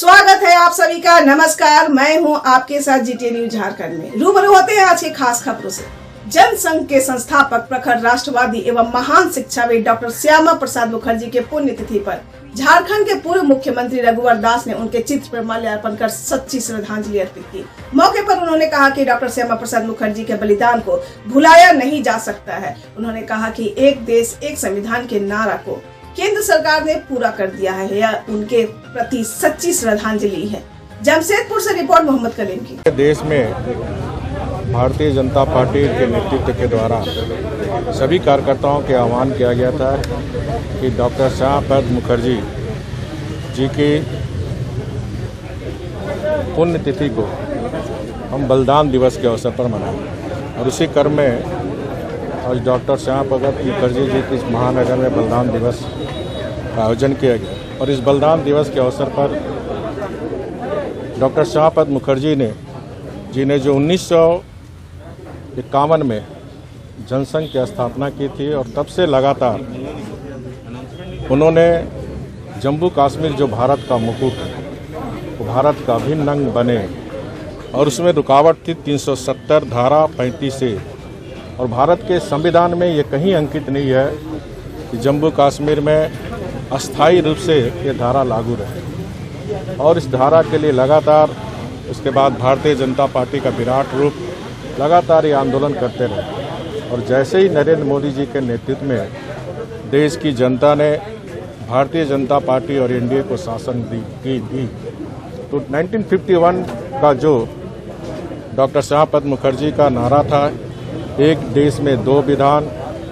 स्वागत है आप सभी का। नमस्कार, मैं हूं आपके साथ जीटी न्यूज झारखंड में। रूबरू होते हैं आज की खास खबरों से। जनसंघ के संस्थापक, प्रखर राष्ट्रवादी एवं महान शिक्षाविद डॉक्टर श्यामा प्रसाद मुखर्जी के पुण्यतिथि पर झारखंड के पूर्व मुख्यमंत्री रघुवर दास ने उनके चित्र पर माल्यार्पण कर सच्ची श्रद्धांजलि अर्पित की। मौके पर उन्होंने कहा कि डॉक्टर श्यामा प्रसाद मुखर्जी के बलिदान को भुलाया नहीं जा सकता है। उन्होंने कहा कि एक देश एक संविधान के नारा को केंद्र सरकार ने पूरा कर दिया है। यह उनके प्रति सच्ची श्रद्धांजलि है। जमशेदपुर से रिपोर्ट मोहम्मद कलीम की। देश में भारतीय जनता पार्टी के नेतृत्व के द्वारा सभी कार्यकर्ताओं के आह्वान किया गया था कि डॉक्टर श्यामा प्रसाद मुखर्जी जी की पुण्यतिथि को हम बलिदान दिवस के अवसर पर मनाएं और उसी क्रम में आज डॉक्टर श्यामा प्रसाद मुखर्जी जी की महानगर में बलिदान दिवस का आयोजन किया गया। और इस बलिदान दिवस के अवसर पर डॉक्टर श्यामा प्रसाद मुखर्जी ने जो 1951 में जनसंघ की स्थापना की थी और तब से लगातार उन्होंने जम्मू कश्मीर जो भारत का मुकुट है, वो भारत का अभिन्न अंग बने और उसमें रुकावट थी 370 धारा 35 से। और भारत के संविधान में ये कहीं अंकित नहीं है कि जम्मू कश्मीर में अस्थायी रूप से ये धारा लागू रहे। और इस धारा के लिए लगातार उसके बाद भारतीय जनता पार्टी का विराट रूप लगातार ये आंदोलन करते रहे। और जैसे ही नरेंद्र मोदी जी के नेतृत्व में देश की जनता ने भारतीय जनता पार्टी और एनडीए को शासन दी तो 1951 का जो डॉक्टर श्यामा प्रसाद मुखर्जी का नारा था, एक देश में दो विधान,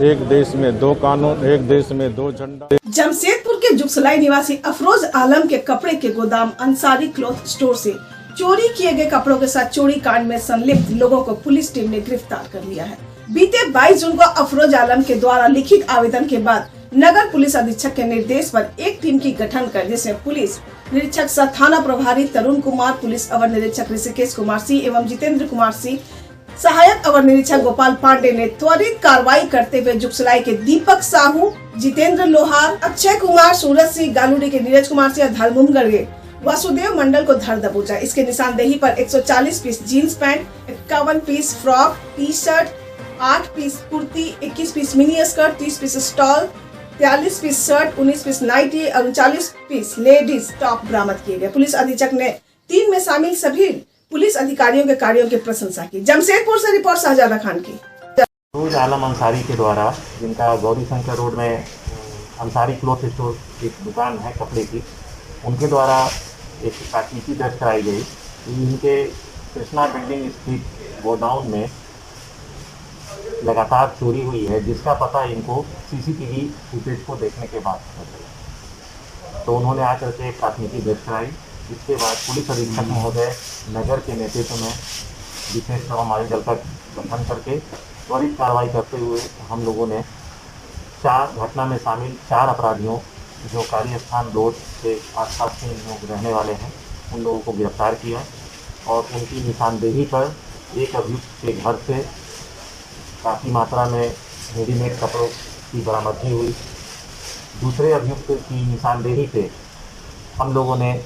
एक देश में दो कानून, एक देश में दो झंडा। जमशेदपुर के जुगसलाई निवासी अफरोज आलम के कपड़े के गोदाम अंसारी क्लॉथ स्टोर से चोरी किए गए कपड़ों के साथ चोरी कांड में संलिप्त लोगों को पुलिस टीम ने गिरफ्तार कर लिया है। बीते 22 जून को अफरोज आलम के द्वारा लिखित आवेदन के बाद नगर पुलिस अधीक्षक के निर्देश पर एक टीम की गठन कर जिसमें पुलिस निरीक्षक सह थाना प्रभारी तरुण कुमार, पुलिस अवर निरीक्षक ऋषिकेश कुमार सिंह एवं जितेंद्र कुमार सिंह, सहायक अवर निरीक्षक गोपाल पांडे ने त्वरित कार्रवाई करते हुए जुगसलाई के दीपक साहू, जितेंद्र लोहार, अक्षय कुमार, सूरज सिंह, गालूडी के नीरज कुमार सिंह, धर्मगढ़ के वासुदेव मंडल को धर दबोचा। इसके निशानदेही पर 140 piece jeans pants, 51 piece frock, T shirt, 8 piece kurti, 21 piece mini skirt, 30 piece stole, 43 piece shirt, 19 piece nighty और 39 पीस लेडीज टॉप बरामद किए गए। पुलिस अधीक्षक ने टीम में शामिल सभी पुलिस अधिकारियों के कार्यों की प्रशंसा की। जमशेदपुर से रिपोर्ट शाहजादा खान की। अफरोज आलम अंसारी के द्वारा, जिनका गौरी शंकर रोड में अंसारी क्लॉथ स्टोर की दुकान है कपड़े की, उनके द्वारा एक प्राथमिकी दर्ज कराई गई। इनके कृष्णा बिल्डिंग स्थित गोडाउन में लगातार चोरी हुई है, जिसका पता इनको सीसीटीवी फुटेज को देखने के बाद पता चला। तो उन्होंने आकर के प्राथमिकी दर्ज कराई। इसके बाद पुलिस अधीक्षक महोदय नगर के नेतृत्व में विशेष हमारे दल का गठन करके त्वरित कार्रवाई करते हुए हम लोगों ने घटना में शामिल 4 अपराधियों जो कार्यस्थान रोड के आसपास के लोग रहने वाले हैं, उन लोगों को गिरफ्तार किया और उनकी निशानदेही पर एक अभियुक्त के घर से काफ़ी मात्रा में रेडीमेड कपड़ों की बरामदगी हुई। दूसरे अभियुक्त की निशानदेही पे हम लोगों ने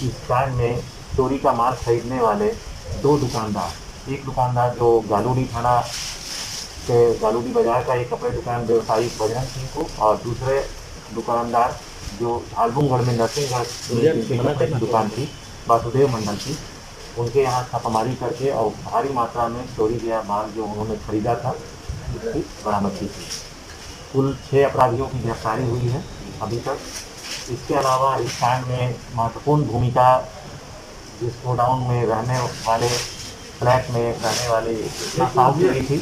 इस कांड में चोरी का माल खरीदने वाले 2 दुकानदार, एक दुकानदार जो गालूडी थाना के गालूडी बाजार का एक कपड़े दुकान व्यवसायी बजरंग सिंह को, और दूसरे दुकानदार जो झालबुमगढ़ में नरसिंहगढ़ की दुकान थी वासुदेव मंडल की, उनके यहाँ छापामारी करके और भारी मात्रा में चोरी गया माल जो उन्होंने खरीदा था उसकी बरामदगी की। कुल 6 अपराधियों की गिरफ्तारी हुई है अभी तक। इसके अलावा इस कांड में महत्वपूर्ण भूमिका जिस गोडाउन में रहने वाले, फ्लैट में रहने वाले साहू की थी,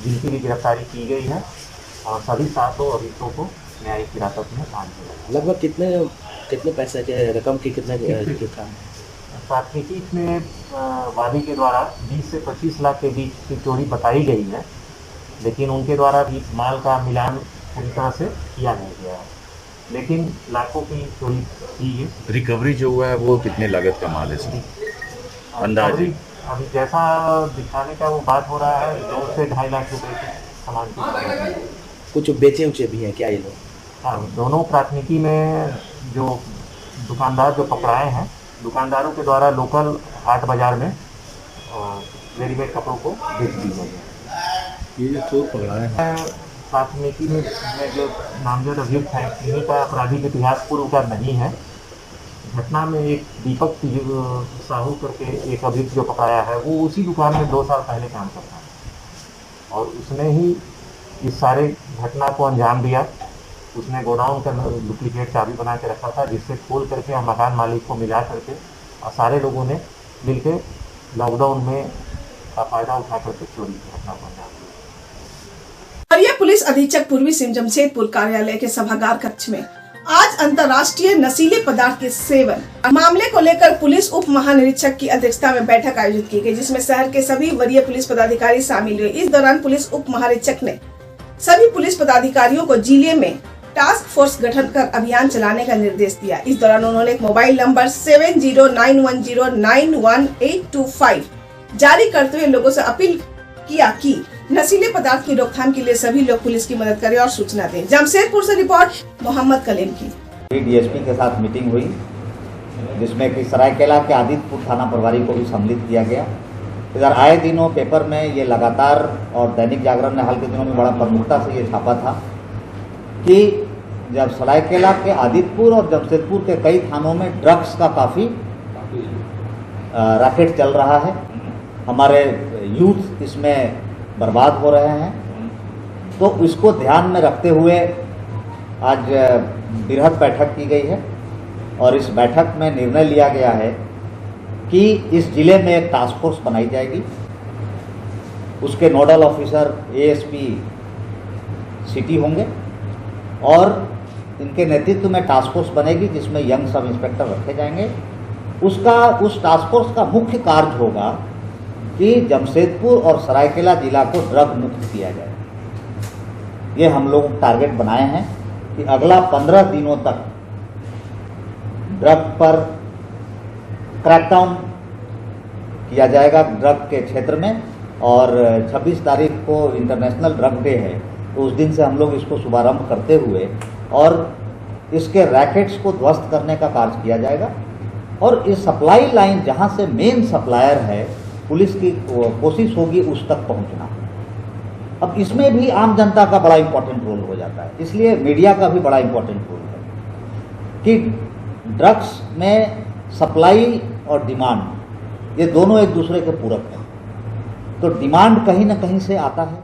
जिनकी भी गिरफ्तारी की गई है और सभी 7 अभियुक्तों को न्यायिक हिरासत में पाया गया। लगभग कितने पैसे के रकम की कितने प्राथमिकी में वादी के द्वारा 20 से 25 लाख के बीच की चोरी बताई गई है, लेकिन उनके द्वारा भी माल का मिलान पूरी तरह से किया नहीं गया है, लेकिन लाखों की चोरी की है। रिकवरी जो हुआ है वो कितने लागत का माल है इसमें अंदाज़? अभी जैसा दिखाने का वो बात हो रहा है 2 से 2.5 लाख रुपए के सामान की। कुछ बेचे उचे भी हैं क्या ये लोग? हाँ, दोनों प्राथमिकी में जो दुकानदार जो पकड़ाए हैं दुकानदारों के द्वारा लोकल हाट बाजार में रेडीमेड कपड़ों को बेच दी गई है। ये जो चोर पकड़ा है प्राथमिकी में जो नामजद अभियुक्त है इन्हीं का आपराधिक इतिहास पूर्व का नहीं है। घटना में एक दीपक साहू करके एक अभियुक्त जो पकड़ाया है वो उसी दुकान में 2 साल पहले काम करता है और उसने ही इस सारे घटना को अंजाम दिया। उसने गोडाउन का डुप्लीकेट चाबी बना के रखा था जिससे खोल करके और मकान मालिक को मिला करके और सारे लोगों ने मिलके लॉकडाउन में का फायदा उठा करके चोरी की घटना को अंजाम दिया। वरीय पुलिस अधीक्षक पूर्वी सिंह जमशेदपुर कार्यालय के सभागार कक्ष में आज अंतर्राष्ट्रीय नशीले पदार्थ के सेवन मामले को लेकर पुलिस उप महानिरीक्षक की अध्यक्षता में बैठक आयोजित की गई, जिसमें शहर के सभी वरीय पुलिस पदाधिकारी शामिल हुए। इस दौरान पुलिस उप महानिरीक्षक ने सभी पुलिस पदाधिकारियों को जिले में टास्क फोर्स गठन कर अभियान चलाने का निर्देश दिया। इस दौरान उन्होंने एक मोबाइल नंबर 7091091825 जारी करते हुए लोगों से अपील किया कि नशीले पदार्थ की रोकथाम के लिए सभी लोग पुलिस की मदद करें और सूचना दें। जमशेदपुर से रिपोर्ट मोहम्मद कलीम की। डीएसपी के साथ मीटिंग हुई जिसमें कि सरायकेला के आदित्यपुर थाना प्रभारी को भी सम्मिलित किया गया। इधर आए दिनों पेपर में ये लगातार और दैनिक जागरण ने हाल के दिनों में बड़ा प्रमुखता से ये छापा था कि जब सरायकेला के आदित्यपुर और जमशेदपुर के कई थानों में ड्रग्स का काफ़ी रैकेट चल रहा है, हमारे यूथ इसमें बर्बाद हो रहे हैं। तो इसको ध्यान में रखते हुए आज बृहद बैठक की गई है और इस बैठक में निर्णय लिया गया है कि इस जिले में एक टास्क फोर्स बनाई जाएगी। उसके नोडल ऑफिसर एएसपी सिटी होंगे और इनके नेतृत्व में टास्क फोर्स बनेगी जिसमें यंग सब इंस्पेक्टर रखे जाएंगे। उस टास्क फोर्स का मुख्य कार्य होगा कि जमशेदपुर और सरायकेला जिला को ड्रग मुक्त किया जाए। ये हम लोग टारगेट बनाए हैं कि अगला 15 दिनों तक ड्रग पर क्रैकडाउन किया जाएगा ड्रग के क्षेत्र में। और 26 तारीख को इंटरनेशनल ड्रग डे है, तो उस दिन से हम लोग इसको शुभारंभ करते हुए और इसके रैकेट्स को ध्वस्त करने का कार्य किया जाएगा। और इस सप्लाई लाइन जहां से मेन सप्लायर है, पुलिस की कोशिश होगी उस तक पहुंचना। अब इसमें भी आम जनता का बड़ा इंपॉर्टेंट रोल हो जाता है, इसलिए मीडिया का भी बड़ा इंपॉर्टेंट रोल है कि ड्रग्स में सप्लाई और डिमांड ये दोनों एक दूसरे के पूरक हैं। तो डिमांड कहीं न कहीं से आता है।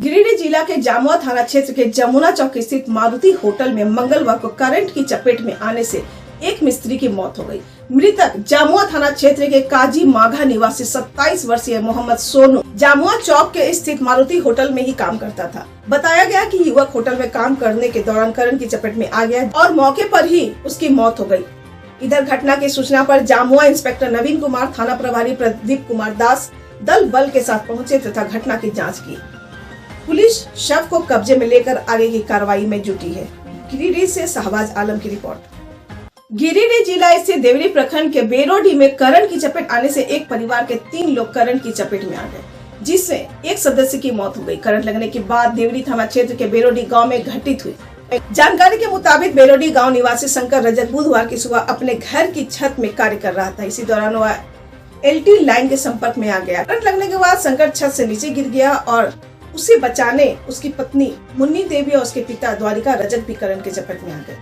गिरिडीह जिला के जामुआ थाना क्षेत्र के जमुना चौक स्थित मारुति होटल में मंगलवार को करंट की चपेट में आने से एक मिस्त्री की मौत हो गई। मृतक जामुआ थाना क्षेत्र के काजी माघा निवासी 27 वर्षीय मोहम्मद सोनू जामुआ चौक के स्थित मारुति होटल में ही काम करता था। बताया गया कि युवक होटल में काम करने के दौरान करंट की चपेट में आ गया और मौके पर ही उसकी मौत हो गई। इधर घटना की सूचना पर जामुआ इंस्पेक्टर नवीन कुमार, थाना प्रभारी प्रदीप कुमार दास दल बल के साथ पहुंचे तथा घटना की जाँच की। पुलिस शव को कब्जे में लेकर आगे की कार्रवाई में जुटी है। गिरिडीह से शहबाज आलम की रिपोर्ट। गिरिडीह जिला स्थित देवरी प्रखंड के बेरोडी में करंट की चपेट आने से एक परिवार के 3 लोग करंट की चपेट में आ गए, जिससे एक सदस्य की मौत हो गई। करंट लगने के बाद देवरी थाना क्षेत्र के बेरोडी गांव में घटित हुई। जानकारी के मुताबिक बेरोडी गांव निवासी शंकर रजक बुधवार की सुबह अपने घर की छत में कार्य कर रहा था। इसी दौरान वह एलटी लाइन के संपर्क में आ गया। करंट लगने के बाद शंकर छत से नीचे गिर गया और उसे बचाने उसकी पत्नी मुन्नी देवी और उसके पिता द्वारिका रजक भी करंट की चपेट में आ गए,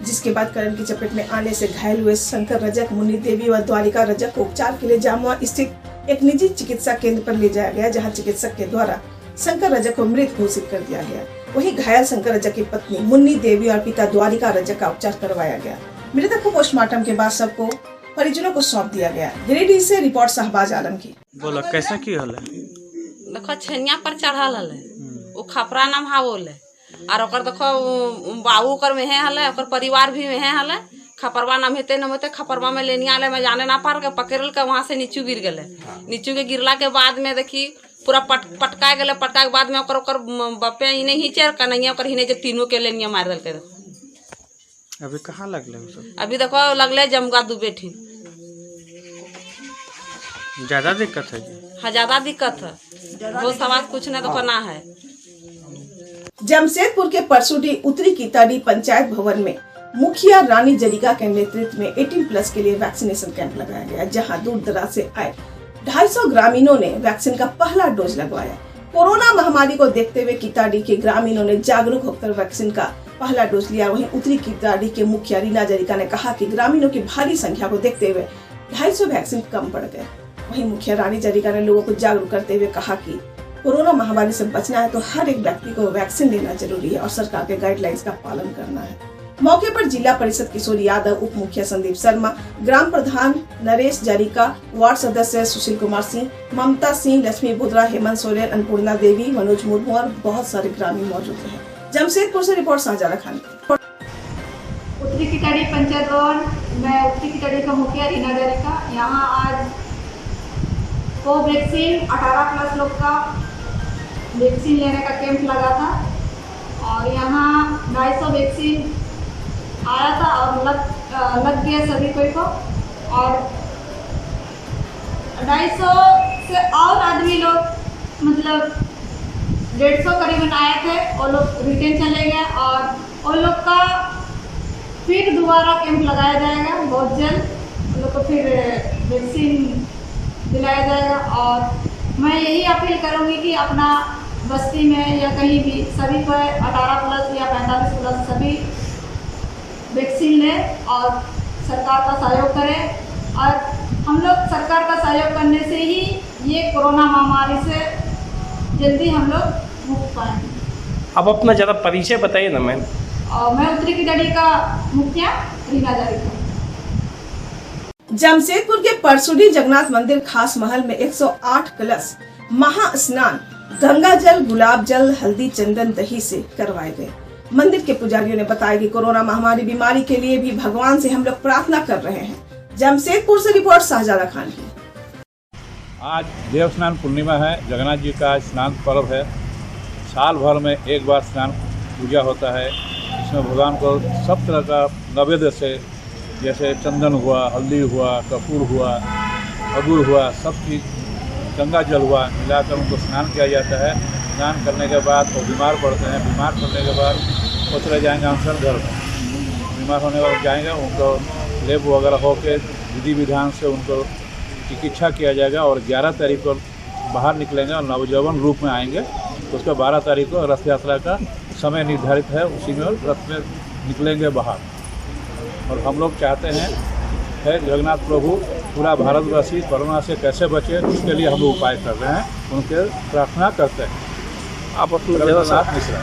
जिसके बाद करंट की चपेट में आने से घायल हुए शंकर रजक, मुन्नी देवी व द्वारिका रजक को उपचार के लिए जामुआ स्थित एक निजी चिकित्सा केंद्र पर ले जाया गया, जहां चिकित्सक के द्वारा शंकर रजक को मृत घोषित कर दिया गया। वहीं घायल शंकर रजक की पत्नी मुन्नी देवी और पिता द्वारिका रजक का उपचार करवाया गया। मृतक को पोस्टमार्टम के बाद सबको परिजनों को सौंप दिया गया। गिरिडीह से रिपोर्ट शहबाज आलम की। बोला कैसा की हल देखो छेनिया पर चढ़ल हले, वो खपरा नाम हावले और ओकर देखो बाबू कर में हले, ओकर परिवार भी में हले। खपरवा नाम हेते न होते, खपरवा में लेनिया आले में जाने ना पार के पकड़ल के वहां से नीचू गिर गले। नीचू के गिरला के बाद में देखी पूरा पटका गले। पटका के बाद में ओकर बप्पे इने ही चेर कन्हैया ओकर हिने जे तीनों के लेनिया मार देलके। अभी कहाँ लगले सब? अभी देखो लगले जमगा दुबे ठीक। ज्यादा दिक्कत है? हाँ ज्यादा दिक्कत है, वो सवाल कुछ न देखो ना है। जमशेदपुर के परसुडी उत्तरी की तड़ी पंचायत भवन में मुखिया रानी जरिका के नेतृत्व में 18+ के लिए वैक्सीनेशन कैंप लगाया गया, जहां दूर दराज से आए 250 ग्रामीणों ने वैक्सीन का पहला डोज लगवाया। कोरोना महामारी को देखते हुए किताडी के ग्रामीणों ने जागरूक होकर वैक्सीन का पहला डोज लिया। वहीं उत्तरी किताडी के मुखिया रीना जरिका ने कहा कि ग्रामीणों की भारी संख्या को देखते हुए 250 वैक्सीन कम पड़ गए। वहीं मुखिया रानी जरिका ने लोगों को जागरूक करते हुए कहा कि कोरोना महामारी से बचना है तो हर एक व्यक्ति को वैक्सीन लेना जरूरी है और सरकार के गाइडलाइंस का पालन करना है। मौके पर जिला परिषद किशोर यादव, उप मुखिया संदीप शर्मा, ग्राम प्रधान नरेश जरिका, वार्ड सदस्य सुशील कुमार सिंह, ममता सिंह, लक्ष्मी बुद्रा, हेमंत सोरेन, अन्नपूर्णा देवी, मनोज मुर्मू और बहुत सारे ग्रामीण मौजूद हैं। जमशेदपुर से रिपोर्ट साजारा खान। उत्तरी किताडी पंचायत भवन, मैं उत्तरी किताडी का मुखिया रीना जरिका। यहाँ आज कोवैक्सीन 18+ लोग का वैक्सीन लेने का कैंप लगा था और यहाँ 250 वैक्सीन आया था और लग गया सभी कोई को। और 250 से और आदमी लोग मतलब 150 करीबन आए थे, वो लोग रिटर्न चले गए और वो लोग का फिर दोबारा कैंप लगाया जाएगा बहुत जल्द। उन लोग को फिर वैक्सीन दिलाया जाएगा और मैं यही अपील करूँगी कि अपना बस्ती में या कहीं भी सभी को 18+ या 45+ सभी वैक्सीन लें और सरकार का सहयोग करें। और हम लोग सरकार का सहयोग करने से ही ये कोरोना महामारी से जल्दी हम लोग मुक्त पाएंगे। अब अपना ज़्यादा परिचय बताइए ना मैम। मैं उत्तरी किताडी का मुखिया रीना जरिका। जमशेदपुर के परसुडी जगन्नाथ मंदिर खास महल में 108 कलश महास्नान गंगा जल, गुलाब जल, हल्दी, चंदन, दही से करवाए गए। मंदिर के पुजारियों ने बताया कि कोरोना महामारी बीमारी के लिए भी भगवान से हम लोग प्रार्थना कर रहे हैं। जमशेदपुर से रिपोर्ट शाहजादा खान की। आज देव स्नान पूर्णिमा है, जगन्नाथ जी का स्नान पर्व है। साल भर में एक बार स्नान पूजा होता है। इसमें भगवान को सब तरह का नैवेद्य से, जैसे चंदन हुआ, हल्दी हुआ, कपूर हुआ, अगुर हुआ, सब चीज़, गंगा जल हुआ, मिलाकर उनको स्नान किया जाता है। स्नान करने के बाद वो बीमार पड़ते हैं। बीमार पड़ने के बाद वो चले जाएंगे अनशन घर में। बीमार होने वाले जाएंगे, उनको लेप वगैरह होकर विधि विधान से उनको चिकित्सा किया जाएगा और 11 तारीख को बाहर निकलेंगे और नवजीवन रूप में आएंगे। तो उसका 12 तारीख को रथ यात्रा का समय निर्धारित है, उसी में रथ में निकलेंगे बाहर। और हम लोग चाहते हैं है जगन्नाथ प्रभु पूरा भारतवासी कोरोना से कैसे बचे, उसके लिए हम लोग उपाय कर रहे हैं, उनके प्रार्थना करते हैं। आप अपना मिश्रा।